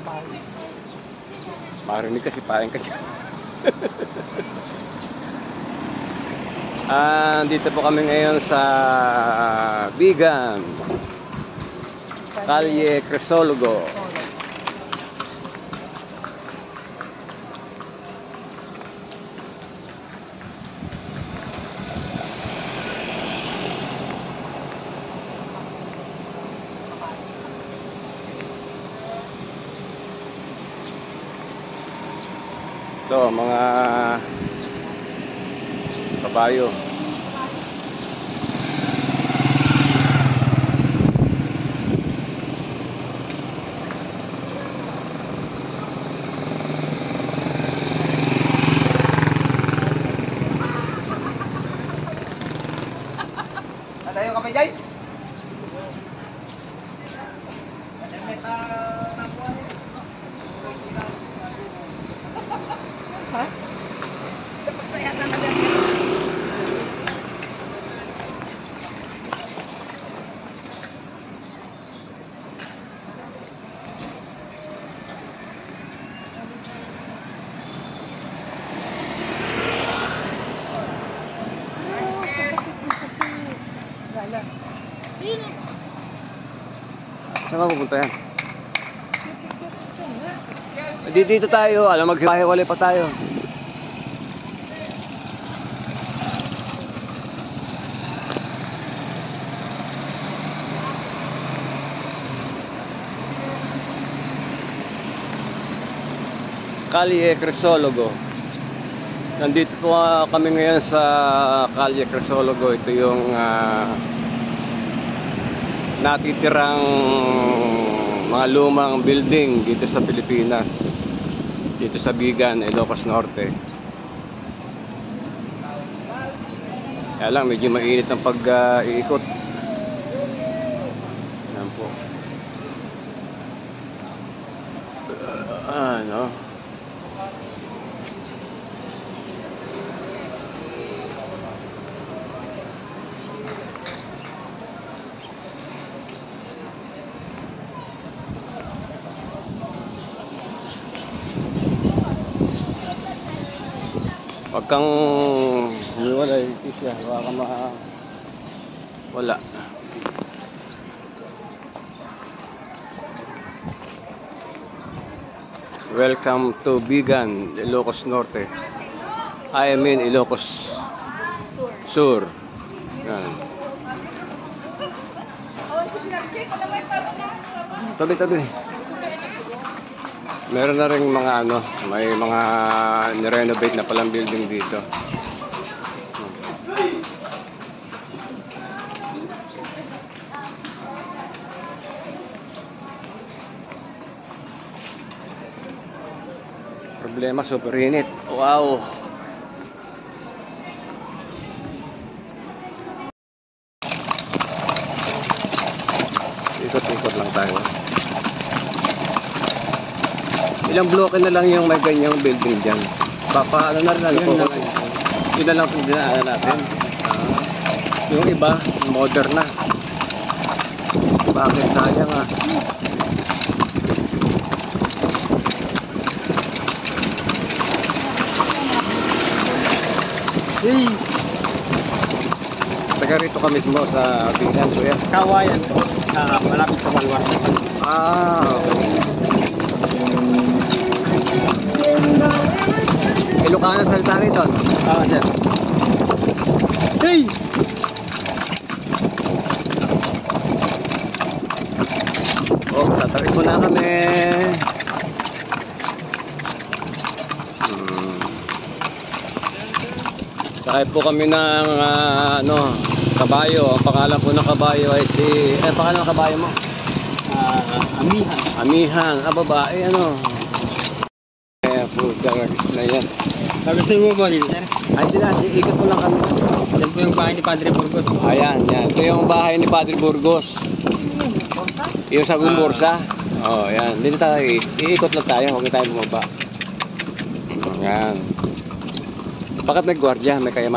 kabayo. Marinig kasi parang kasi. Dito po kami ngayon sa Bigan, Calle Crisologo. Ito, mga kabayo. Ada yung kapay, Jay? Ha? Pagsayat na natin. Saan ka pupunta yan? Dito tayo, alam maghiwalay pa tayo. Calle Crisologo. Nandito po kami ngayon sa Calle Crisologo. Ito yung natitirang mga lumang building dito sa Pilipinas, dito sa Bigan, Ilocos Norte. Kaya lang medyo mainit ang pag-iikot. Yan po. Ano? Huwag kang humiwalay, isya, baka wala. Welcome to Bigan, Ilocos Norte. I mean Ilocos Sur. Yan. Tabi-tabi. Meron na rin mga may mga nirenovate na palang building dito. Problema, super init. Wow! Ikot-ikot lang tayo. Ilang bloke na lang yung may ganyang building dyan. Ano na rin po. Yun na lang po dinaanan natin. Yung iba, modern na. Bakit kaya nga? Hey! Taga rito ka mismo sa Bigan, kuya? Kawayan po. Malapit sa Malwan. Ilocano salita rito? Sir. Hey! Oh, tatarik mo na kami. Sakay po kami ng kabayo. Ang pangalan po ng kabayo ay si... pangalan ng kabayo mo? Amihan. Amihan. Babae, Pujags na yan. Gusto mo ba dito, sir? Ay, ikot mo lang kami. Yan po yung bahay ni Padre Burgos. Ayan, yan. Ito yung bahay ni Padre Burgos. Yung sa Gumbursa. Oh, yan. Dito tayo. Iikot lang tayo. Huwag na tayo bumaba. Ayan. Bakit may gwardiya? May kaya